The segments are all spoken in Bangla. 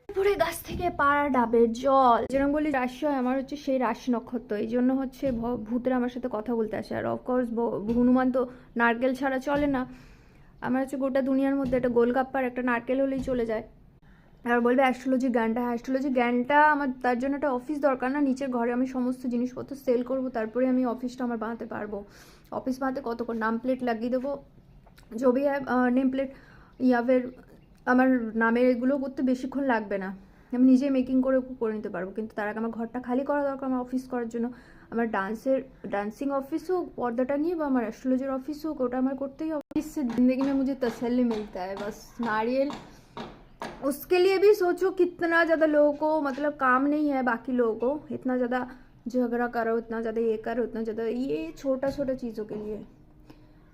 পুরে গাছ থেকে পাড়া ডাবের জল, যেরকম বলি রাশি হয়, আমার হচ্ছে সেই রাশি নক্ষত্র, এই জন্য হচ্ছে ভূতরা আমার সাথে কথা বলতে আসে। আর অফকোর্স হনুমান তো নারকেল ছাড়া চলে না। আমার হচ্ছে গোটা দুনিয়ার মধ্যে একটা গোলগাপ্পার একটা নারকেল হলেই চলে যায়। আর বলবে অ্যাস্ট্রোলজি জ্ঞানটা, অ্যাস্ট্রোলজি জ্ঞানটা আমার, তার জন্য একটা অফিস দরকার না, নিচের ঘরে আমি সমস্ত জিনিসপত্র সেল করব, তারপরে আমি অফিসটা আমার বানাতে পারবো। অফিস বানাতে কত করে নাম প্লেট লাগিয়ে দেবো, जो भी है नेम प्लेट, या फिर আমার নামের এগুলো করতে বেশিক্ষণ লাগবে না, আমি নিজে মেকিং করে নিতে পারবো। কিন্তু তার আগে আমার ঘরটা খালি করা দরকার আমার অফিস করার জন্য। আমার डांसिंग ऑफिस हो, पर्दा टांगिए, বা আমার एस्ट्रोलॉजर ऑफिस हो, ওটা আমার करते ही होगा। इससे ज़िंदगी में मुझे तसल्ली मिलता है बस। नारियल, उसके लिए भी सोचो कितना ज़्यादा लोगों को मतलब काम नहीं है, बाकी लोगों को इतना ज़्यादा झगड़ा करो, इतना ज़्यादा ये करो, इतना ज़्यादा ये छोटा छोटा चीज़ों के लिए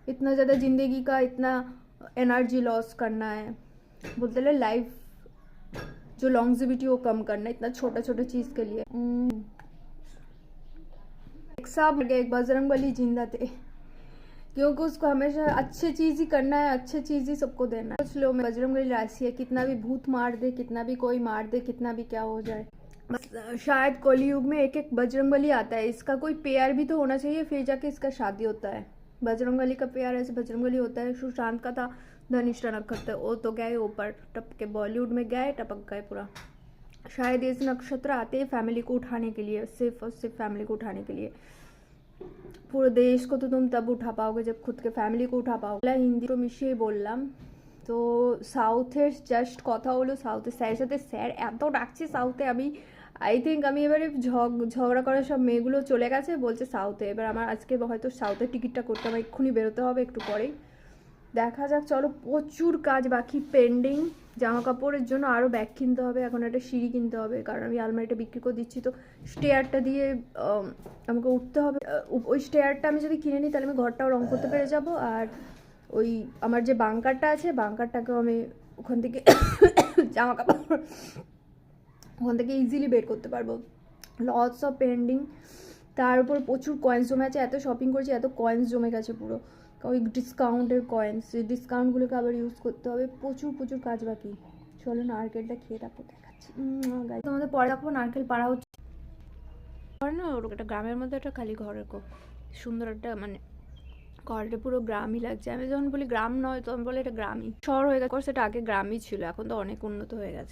इतना ज़्यादा ज़िंदगी का इतना एनर्जी लॉस करना है, बोलते हैं लाइफ जो लॉन्जिविटी वो कम करना है, इतना छोटा छोटा चीज़ के लिए। एक साहब एक बजरंगबली जिंदा थे, क्योंकि उसको हमेशा अच्छी चीज़ ही करना है, अच्छी चीज़ ही सबको देना है। कुछ लोग में बजरंगबली राशि है, कितना भी भूत मार दे, कितना भी कोई मार दे, कितना भी क्या हो जाए, बस शायद कलयुग में एक एक बजरंगबली आता है, इसका कोई पेयर भी तो होना चाहिए, फिर जाके इसका शादी होता है। बजरंगबली का प्यार ऐसे बजरंगबली होता है। सुशांत का था धनिष्ठा नक्षत्र, वो तो गए ऊपर टपके, बॉलीवुड में गए, टपक गए पूरा। शायद इस नक्षत्र आते हैं फैमिली को उठाने के लिए, सिर्फ और सिर्फ फैमिली को उठाने के लिए। पूरे देश को तो तुम तब उठा पाओगे जब खुद के फैमिली को उठा पाओगे। हिंदी तो मिशिए बोललाम, তো সাউথের জাস্ট কথা হলো, সাউথের স্যারের সাথে স্যার এত ডাকছে সাউথে, আমি আই থিঙ্ক আমি এবারে ঝগড়া করার সব মেয়েগুলো চলে গেছে, বলছে সাউথে। এবার আমার আজকে হয়তো সাউথের টিকিটটা করতে আমার এক্ষুনি বেরোতে হবে একটু পরেই, দেখা যাক। চলো, প্রচুর কাজ বাকি পেন্ডিং। জামা কাপড়ের জন্য আরও ব্যাগ কিনতে হবে, এখন একটা সিঁড়ি কিনতে হবে, কারণ আমি আলমারিটা বিক্রি করে দিচ্ছি, তো স্টেয়ারটা দিয়ে আমাকে উঠতে হবে। ওই স্টেয়ারটা আমি যদি কিনে নিই তাহলে আমি ঘরটাও রং করতে পেরে যাব। আর ওই আমার যে বাংকারটা আছে, বাংকারটাকেও আমি ওখান থেকে জামা কাপড় ওখান থেকে ইজিলি বের করতে পারবো। লটস অফ পেন্ডিং, তার উপর প্রচুর কয়েন্স জমে আছে, এত শপিং করেছি, এত কয়েন্স জমে গেছে পুরো, ওই ডিসকাউন্টের কয়েন্স, সেই ডিসকাউন্টগুলোকে আবার ইউজ করতে হবে, প্রচুর প্রচুর কাজ বাকি। চলো নারকেলটা খেয়ে তারপর দেখাচ্ছি। তোমাদের পরে দেখো নারকেল পাড়া হচ্ছে না, ওরকম একটা গ্রামের মধ্যে একটা খালি ঘরের সুন্দর একটা মানে ঘরটা পুরো গ্রামই লাগছে। আমি যখন বলি গ্রাম নয় তখন বলে এটা গ্রামই, শহর হয়ে গেছে, সেটা আগে গ্রামই ছিল, এখন তো অনেক উন্নত হয়ে গেছে।